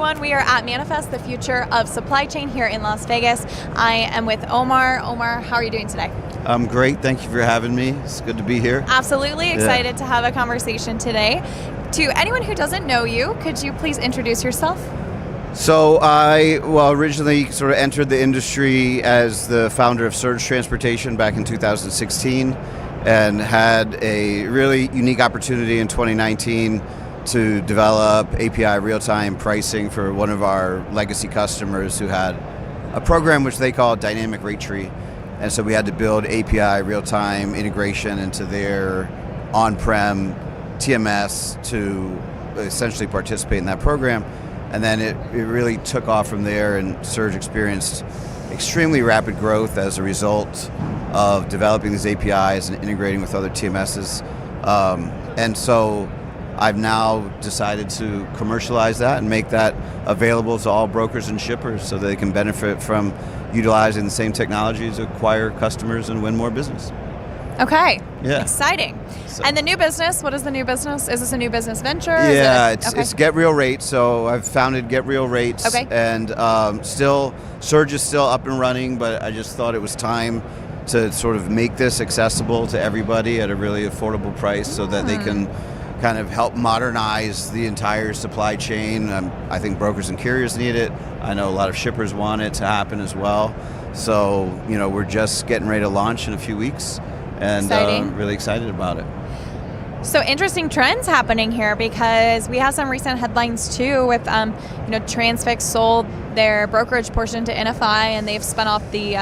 everyone. We are at Manifest, the Future of Supply Chain here in Las Vegas. I am with Omar. Omar, how are you doing today? I'm great. Thank you for having me. It's good to be here. Absolutely excited to have a conversation today. To anyone who doesn't know you, could you please introduce yourself? So I originally sort of entered the industry as the founder of Surge Transportation back in 2016 and had a really unique opportunity in 2019 to develop API real-time pricing for one of our legacy customers who had a program which they call Dynamic Rate Tree. And so we had to build API real-time integration into their on-prem TMS to essentially participate in that program. And then it really took off from there, and Surge experienced extremely rapid growth as a result of developing these APIs and integrating with other TMSs. And so I've now decided to commercialize that and make that available to all brokers and shippers so they can benefit from utilizing the same technologies to acquire customers and win more business. Okay. Yeah. Exciting. So, and the new business, what is the new business? Is this a new business venture? Yeah, it's Get Real Rates. So I've founded Get Real Rates. Okay. And Surge is still up and running, but I just thought it was time to sort of make this accessible to everybody at a really affordable price so that they can kind of help modernize the entire supply chain. I think brokers and carriers need it. I know a lot of shippers want it to happen as well. So, we're just getting ready to launch in a few weeks and really excited about it. So interesting trends happening here because we have some recent headlines too with, Transfix sold their brokerage portion to NFI and they've spun off the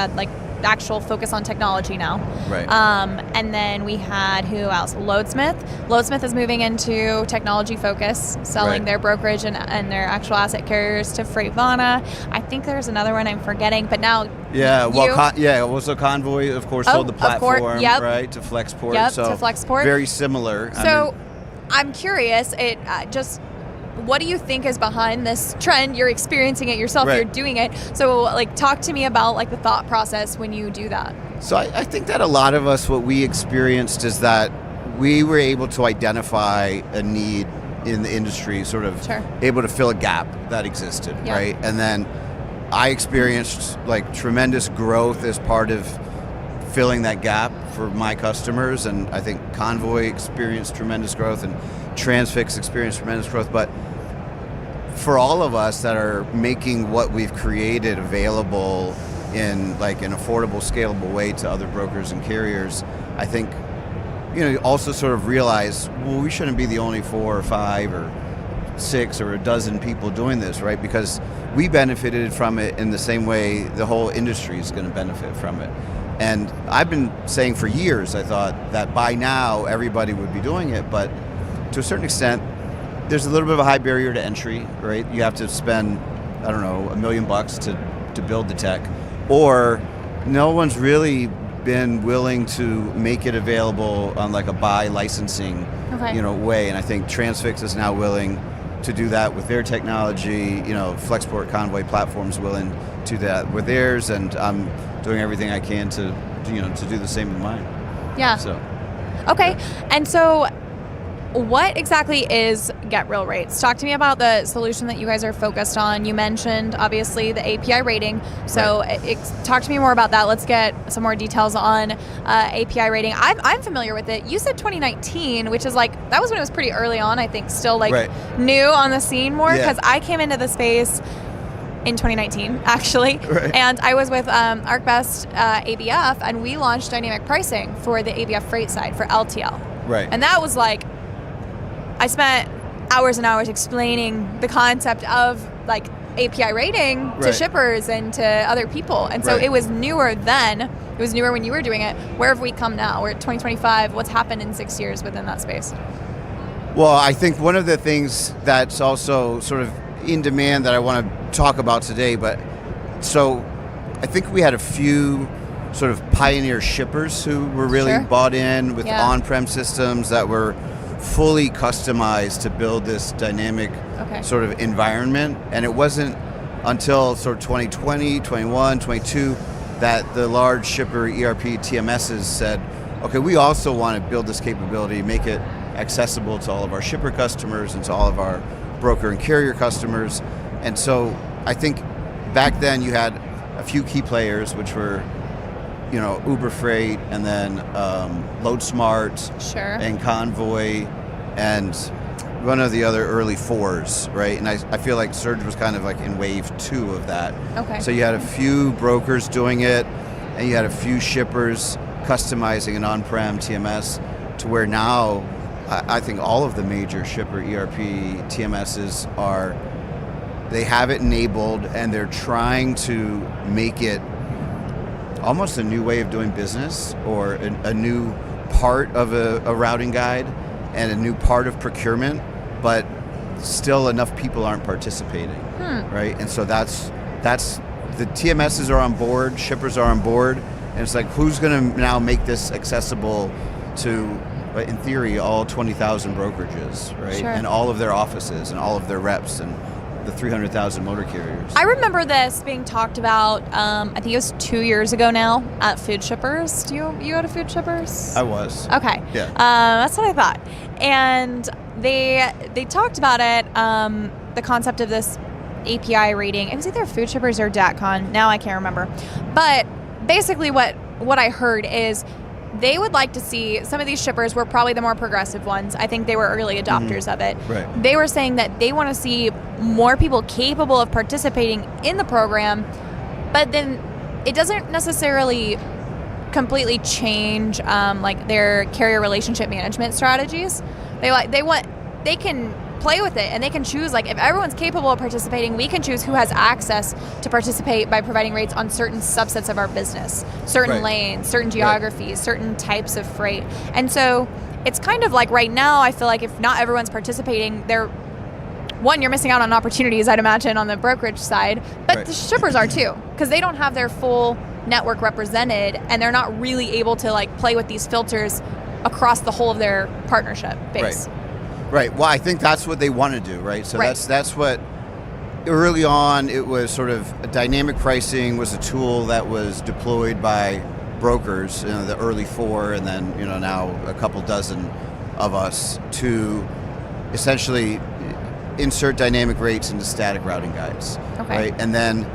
actual focus on technology now. Right. And then we had who else? Loadsmith. Loadsmith is moving into technology focus, selling their brokerage and their actual asset carriers to Freightvana. I think there's another one I'm forgetting, but now so Convoy, of course, sold the platform, right, to Flexport. Yep, so to Flexport. Very similar. So I'm curious, what do you think is behind this trend? You're experiencing it yourself, you're doing it. So talk to me about the thought process when you do that. So I think that a lot of us, what we experienced is that we were able to identify a need in the industry, sort of able to fill a gap that existed, right? And then I experienced tremendous growth as part of filling that gap for my customers, and I think Convoy experienced tremendous growth and Transfix experienced tremendous growth. But for all of us that are making what we've created available in an affordable, scalable way to other brokers and carriers, I think also sort of realize, we shouldn't be the only 4 or 5 or 6 or a dozen people doing this, right? Because we benefited from it in the same way the whole industry is going to benefit from it. And I've been saying for years, I thought that by now everybody would be doing it, but to a certain extent, there's a little bit of a high barrier to entry, right? You have to spend, $1 million to build the tech, or no one's really been willing to make it available on a buy licensing, way. And I think Transfix is now willing to do that with their technology. Flexport Convoy platform's willing to do that with theirs, and I'm doing everything I can to do the same with mine. Yeah. So. Okay, and so what exactly is Get Real Rates? Talk to me about the solution that you guys are focused on. You mentioned, obviously, the API rating. So talk to me more about that. Let's get some more details on API rating. I'm familiar with it. You said 2019, which is that was when it was pretty early on, I think, still new on the scene more, because I came into the space in 2019, actually. And I was with ArcBest ABF, and we launched dynamic pricing for the ABF freight side for LTL. Right. And that was I spent hours and hours explaining the concept of API rating to shippers and to other people. And so it was newer then. It was newer when you were doing it. Where have we come now? We're at 2025. What's happened in 6 years within that space? Well, I think one of the things that's also sort of in demand that I want to talk about today, so I think we had a few sort of pioneer shippers who were really bought in with on-prem systems that were fully customized to build this dynamic sort of environment. And it wasn't until sort of 2020, 21, 22 that the large shipper ERP TMSs said, okay, we also want to build this capability, make it accessible to all of our shipper customers and to all of our broker and carrier customers. And so I think back then you had a few key players, which were, Uber Freight, and then LoadSmart, sure, and Convoy, and one of the other early fours, right? And I feel like Surge was kind of like in wave 2 of that. Okay. So you had a few brokers doing it, and you had a few shippers customizing an on-prem TMS to where now I think all of the major shipper ERP TMSs they have it enabled, and they're trying to make it almost a new way of doing business, or a new part of a routing guide and a new part of procurement, but still enough people aren't participating, right? And so that's the TMSs are on board, shippers are on board, and it's like, who's going to now make this accessible to, in theory, all 20,000 brokerages, right? Sure. And all of their offices and all of their reps and the 300,000 motor carriers. I remember this being talked about, I think it was 2 years ago now, at Food Shippers. Do you go to Food Shippers? I was. Okay. Yeah. That's what I thought. And they talked about it, the concept of this API rating. It was either Food Shippers or DatCon. Now I can't remember. But basically what I heard is they would like to see, some of these shippers were probably the more progressive ones. I think they were early adopters of it. Right. They were saying that they want to see more people capable of participating in the program, but then it doesn't necessarily completely change like their carrier relationship management strategies. They can play with it, and they can choose, like, if everyone's capable of participating, we can choose who has access to participate by providing rates on certain subsets of our business, certain lanes, certain geographies, certain types of freight. And so it's kind of like right now, I feel like if not everyone's participating, you're missing out on opportunities, I'd imagine, on the brokerage side, but the shippers are too, because they don't have their full network represented, and they're not really able to like play with these filters across the whole of their partnership base. Right. Well, I think that's what they want to do, right? So that's what, early on, it was sort of dynamic pricing was a tool that was deployed by brokers, the early 4, and then now a couple dozen of us, to essentially insert dynamic rates into static routing guides. Okay. Right? And then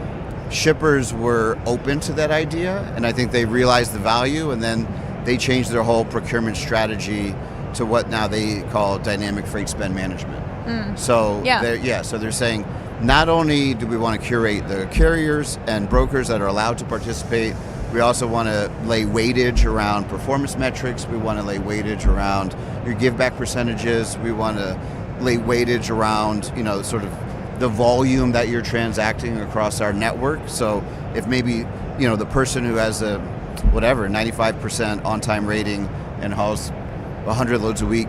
shippers were open to that idea, and I think they realized the value, and then they changed their whole procurement strategy to what now they call dynamic freight spend management. So they're saying, not only do we want to curate the carriers and brokers that are allowed to participate, we also want to lay weightage around performance metrics. We want to lay weightage around your give back percentages. We want to lay weightage around, sort of the volume that you're transacting across our network. So if maybe, the person who has a 95% on-time rating and hauls 100 loads a week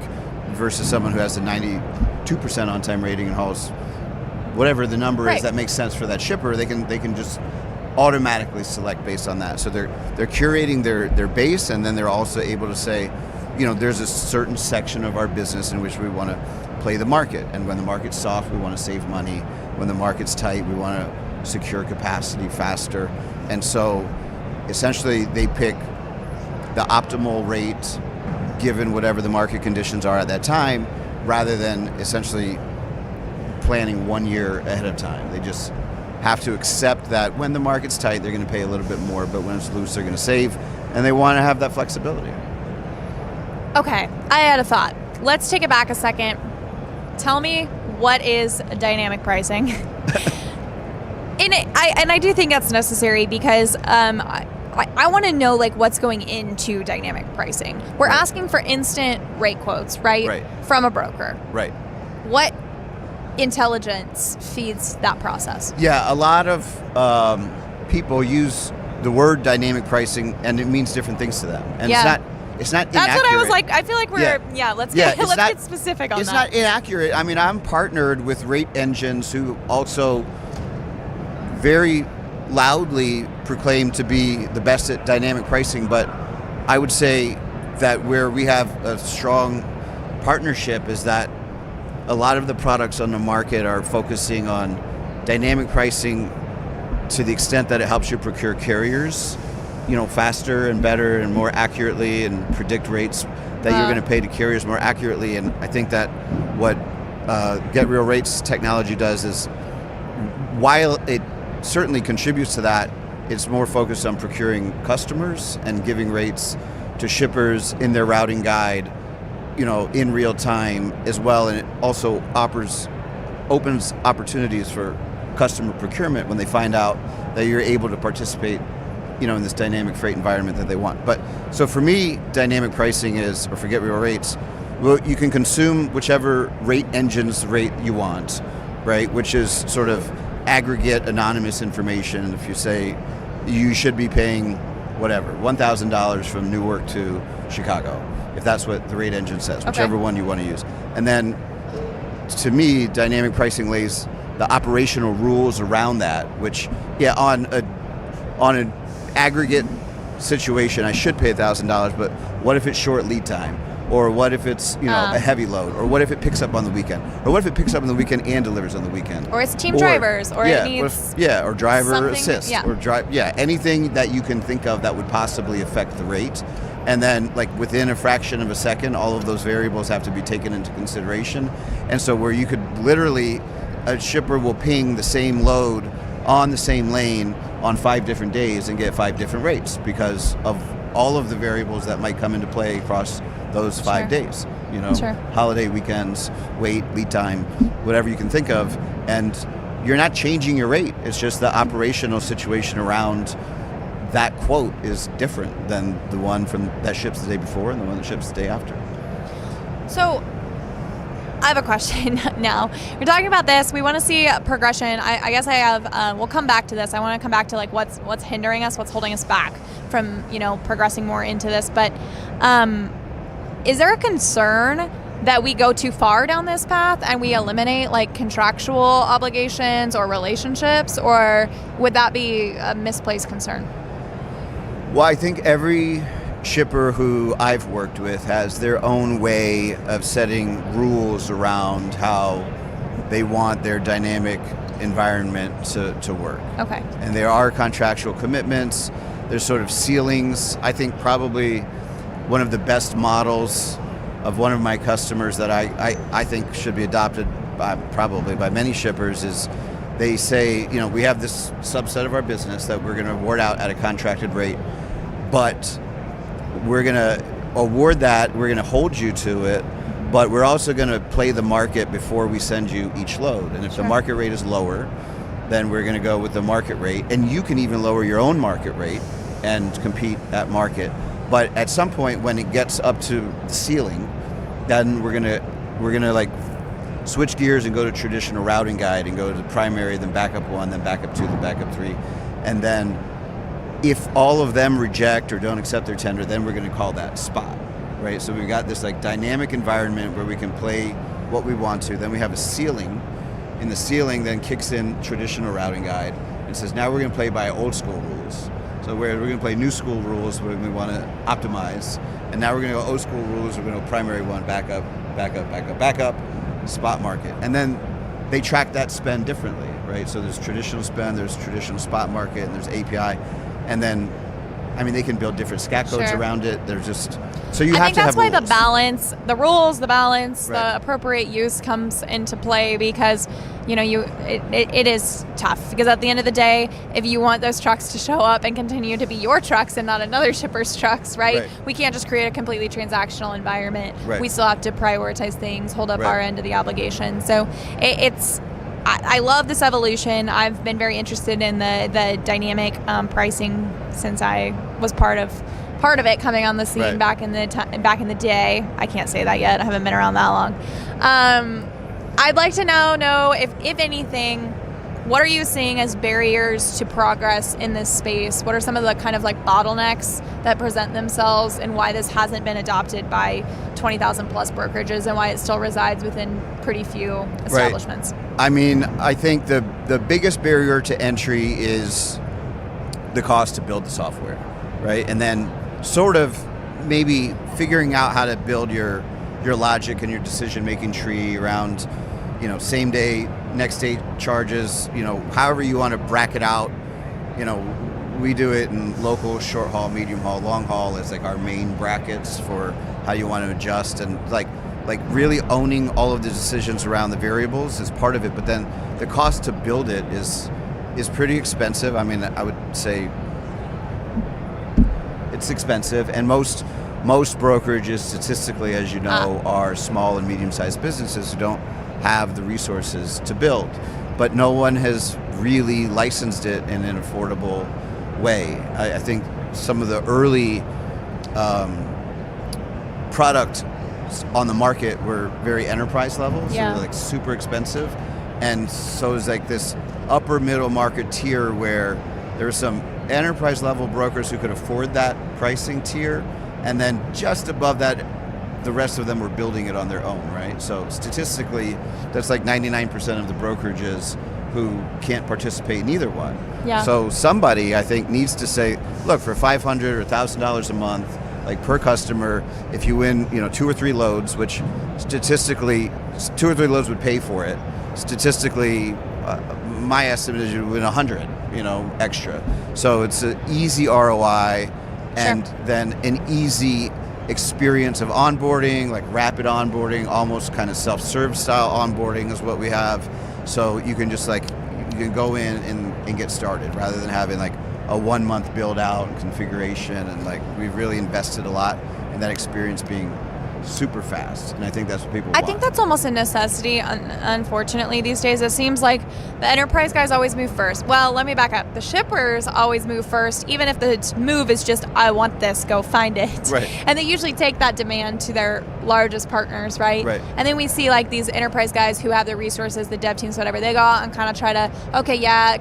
versus someone who has a 92% on-time rating and hauls whatever the number is that makes sense for that shipper, they can just automatically select based on that. So they're curating their base, and then they're also able to say, there's a certain section of our business in which we want to play the market, and when the market's soft, we want to save money. When the market's tight, we want to secure capacity faster. And so essentially they pick the optimal rate given whatever the market conditions are at that time, rather than essentially planning 1 year ahead of time. They just have to accept that when the market's tight, they're going to pay a little bit more, but when it's loose, they're going to save, and they want to have that flexibility. Okay, I had a thought. Let's take it back a second. Tell me, what is dynamic pricing? And I do think that's necessary, because I want to know, like, what's going into dynamic pricing. We're asking for instant rate quotes, right? From a broker. Right. What intelligence feeds that process? Yeah, a lot of people use the word dynamic pricing, and it means different things to them. And it's not That's inaccurate. what I was like. I feel like let's get specific on that. It's not inaccurate. I mean, I'm partnered with rate engines who also very loudly proclaim to be the best at dynamic pricing, but I would say that where we have a strong partnership is that a lot of the products on the market are focusing on dynamic pricing to the extent that it helps you procure carriers, faster and better and more accurately, and predict rates that you're going to pay to carriers more accurately. And I think that what Get Real Rates technology does is while it certainly contributes to that, it's more focused on procuring customers and giving rates to shippers in their routing guide, in real time as well. And it also opens opportunities for customer procurement when they find out that you're able to participate, in this dynamic freight environment that they want. But so for me, dynamic pricing is, or forget real rates, well, you can consume whichever rate engine's rate you want, right? Which is sort of aggregate anonymous information. If you say you should be paying whatever, $1,000 from Newark to Chicago, if that's what the rate engine says, whichever one you want to use. And then to me, dynamic pricing lays the operational rules around that, which, on an aggregate situation, I should pay $1,000, but what if it's short lead time? Or what if it's a heavy load? Or what if it picks up on the weekend? Or what if it picks up on the weekend and delivers on the weekend? Or it's team drivers, or it needs or driver assist, or anything that you can think of that would possibly affect the rate. And then, like, within a fraction of a second, all of those variables have to be taken into consideration. And so where you could literally, a shipper will ping the same load on the same lane on 5 different days and get 5 different rates because of all of the variables that might come into play across those 5 days. Holiday, weekends, weight, lead time, whatever you can think of. And you're not changing your rate. It's just the operational situation around that quote is different than the one that ships the day before and the one that ships the day after. So I have a question now. We're talking about this. We want to see progression. I guess I have, we'll come back to this. I want to come back to like what's hindering us, what's holding us back from, progressing more into this. But is there a concern that we go too far down this path and we eliminate like contractual obligations or relationships, or would that be a misplaced concern? Well, I think every shipper who I've worked with has their own way of setting rules around how they want their dynamic environment to work. Okay. And there are contractual commitments. There's sort of ceilings. I think probably one of the best models of one of my customers that I think should be adopted probably by many shippers is they say, we have this subset of our business that we're going to award out at a contracted rate, but we're going to award that, we're going to hold you to it, but we're also going to play the market before we send you each load. And if the market rate is lower, then we're going to go with the market rate. And you can even lower your own market rate and compete at market. But at some point when it gets up to the ceiling, then we're going to like switch gears and go to traditional routing guide and go to primary, then backup 1, then backup 2, then backup 3. And then if all of them reject or don't accept their tender, then we're going to call that spot, right? So we've got this like dynamic environment where we can play what we want to. Then we have a ceiling. And the ceiling then kicks in traditional routing guide and says, now we're going to play by old school rules. So we're going to play new school rules when we want to optimize. And now we're going to go old school rules. We're going to go primary 1, backup, backup, backup, backup, spot market. And then they track that spend differently, right? So there's traditional spend, there's traditional spot market, and there's API. And then, they can build different SCAT codes around it. They're just, so you have to have rules. I think that's why the balance, the rules, the balance, the appropriate use comes into play because, it is tough. Because at the end of the day, if you want those trucks to show up and continue to be your trucks and not another shipper's trucks, right? We can't just create a completely transactional environment. Right. We still have to prioritize things, hold up our end of the obligation. So I love this evolution. I've been very interested in the dynamic pricing since I was part of it coming on the scene back in the day. I can't say that yet. I haven't been around that long. I'd like to know if anything, what are you seeing as barriers to progress in this space? What are some of the kind of like bottlenecks that present themselves, and why this hasn't been adopted by 20,000 plus brokerages, and why it still resides within pretty few establishments? I think the biggest barrier to entry is the cost to build the software, right? And then sort of maybe figuring out how to build your logic and your decision-making tree around, same day, next day charges, however you want to bracket out. We do it in local, short haul, medium haul, long haul as like our main brackets for how you want to adjust. And like like really owning all of the decisions around the variables is part of it, but then the cost to build it is pretty expensive. I mean, I would say it's expensive, and most brokerages, statistically, as you know, are small and medium-sized businesses who don't have the resources to build. But no one has really licensed it in an affordable way. I think some of the early product on the market were very enterprise level, so they're like super expensive. And so it's like this upper middle market tier where there were some enterprise level brokers who could afford that pricing tier, and then just above that, the rest of them were building it on their own, right? So statistically, that's like 99% of the brokerages who can't participate in either one. Yeah. So somebody, I think, needs to say, look, for $500 or $1,000 a month, like per customer, if you win, 2 or 3 loads, which statistically, 2 or 3 loads would pay for it. Statistically, my estimate is you win 100, extra. So it's an easy ROI, and then an easy experience of onboarding, like rapid onboarding, almost kind of self-serve style onboarding is what we have. So you can just you can go in and get started rather than having like a 1 month build out and configuration, and we've really invested a lot in that experience being super fast, and I think that's what people want. I think that's almost a necessity, unfortunately, these days. It seems like the enterprise guys always move first. Well, let me back up. The shippers always move first, even if the move is just, I want this, go find it. Right. And they usually take that demand to their largest partners, right? Right. And then we see like these enterprise guys who have the resources, the dev teams, whatever, they go out and kind of try to,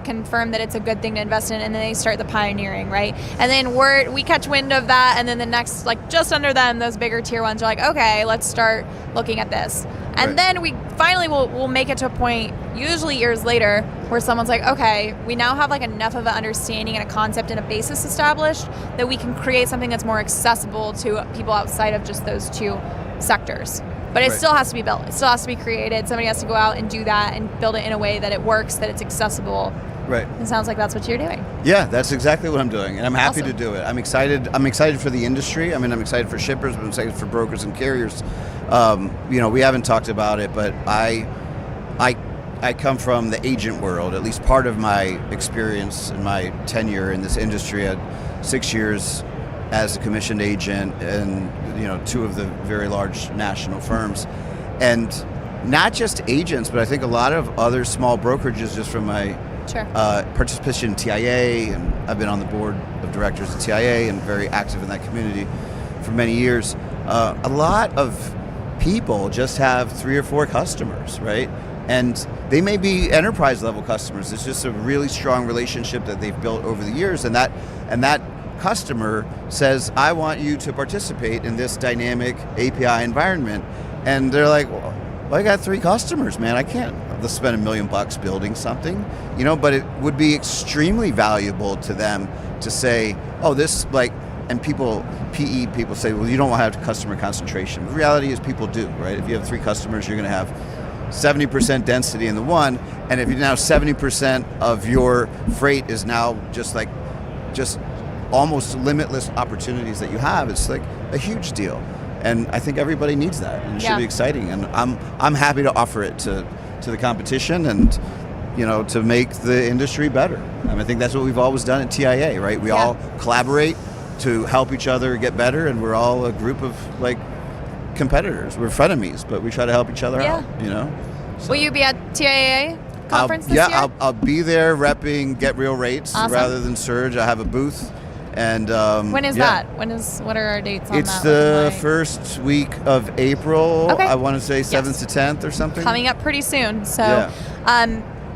confirm that it's a good thing to invest in, and then they start the pioneering, right? And then we catch wind of that, and then the next, just under them, those bigger tier ones are like, okay, let's start looking at this. And then we finally will make it to a point, usually years later, where someone's like, okay, we now have enough of an understanding and a concept and a basis established that we can create something that's more accessible to people outside of just those 2 sectors. But it still has to be built. It still has to be created. Somebody has to go out and do that and build it in a way that it works, that it's accessible. Right. It sounds like that's what you're doing. Yeah, that's exactly what I'm doing, and I'm happy to do it. I'm excited. I'm excited for the industry. I mean, I'm excited for shippers, but I'm excited for brokers and carriers. We haven't talked about it, but I come from the agent world. At least part of my experience and my tenure in this industry, I had 6 years as a commissioned agent, and 2 of the very large national firms, and not just agents, but I think a lot of other small brokerages, just from my participation in TIA, and I've been on the board of directors at TIA and very active in that community for many years. A lot of people just have 3 or 4 customers, right? And they may be enterprise level customers. It's just a really strong relationship that they've built over the years, and that customer says, I want you to participate in this dynamic API environment. And they're like, well, I got 3 customers, man. I can't spend $1 million building something, but it would be extremely valuable to them to say, oh, this and PE people say, well, you don't want to have customer concentration. The reality is people do, right? If you have 3 customers, you're going to have 70% density in the one, and if you now 70% of your freight is now just almost limitless opportunities that you have, it's like a huge deal. And I think everybody needs that, and it should be exciting. And I'm happy to offer it to the competition, and to make the industry better. I think that's what we've always done at TIA, right? We all collaborate to help each other get better, and we're all a group of competitors. We're frenemies, but we try to help each other out. So. Will you be at TIA conference this year? I'll be there repping Get Real Rates rather than Surge. I have a booth. And when is that? What are our dates on that? It's the first week of April. Okay. I want to say 7th to 10th or something. Coming up pretty soon. So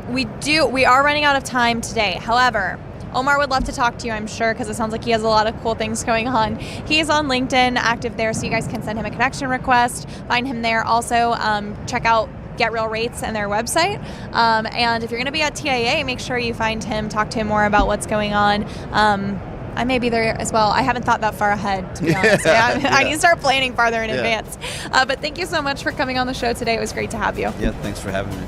we are running out of time today. However, Omar would love to talk to you, I'm sure, because it sounds like he has a lot of cool things going on. He is on LinkedIn, active there, so you guys can send him a connection request. Find him there. Also, check out Get Real Rates and their website. And if you're going to be at TIA, make sure you find him, talk to him more about what's going on. I may be there as well. I haven't thought that far ahead, to be honest. I need to start planning farther in advance. But thank you so much for coming on the show today. It was great to have you. Yeah, thanks for having me.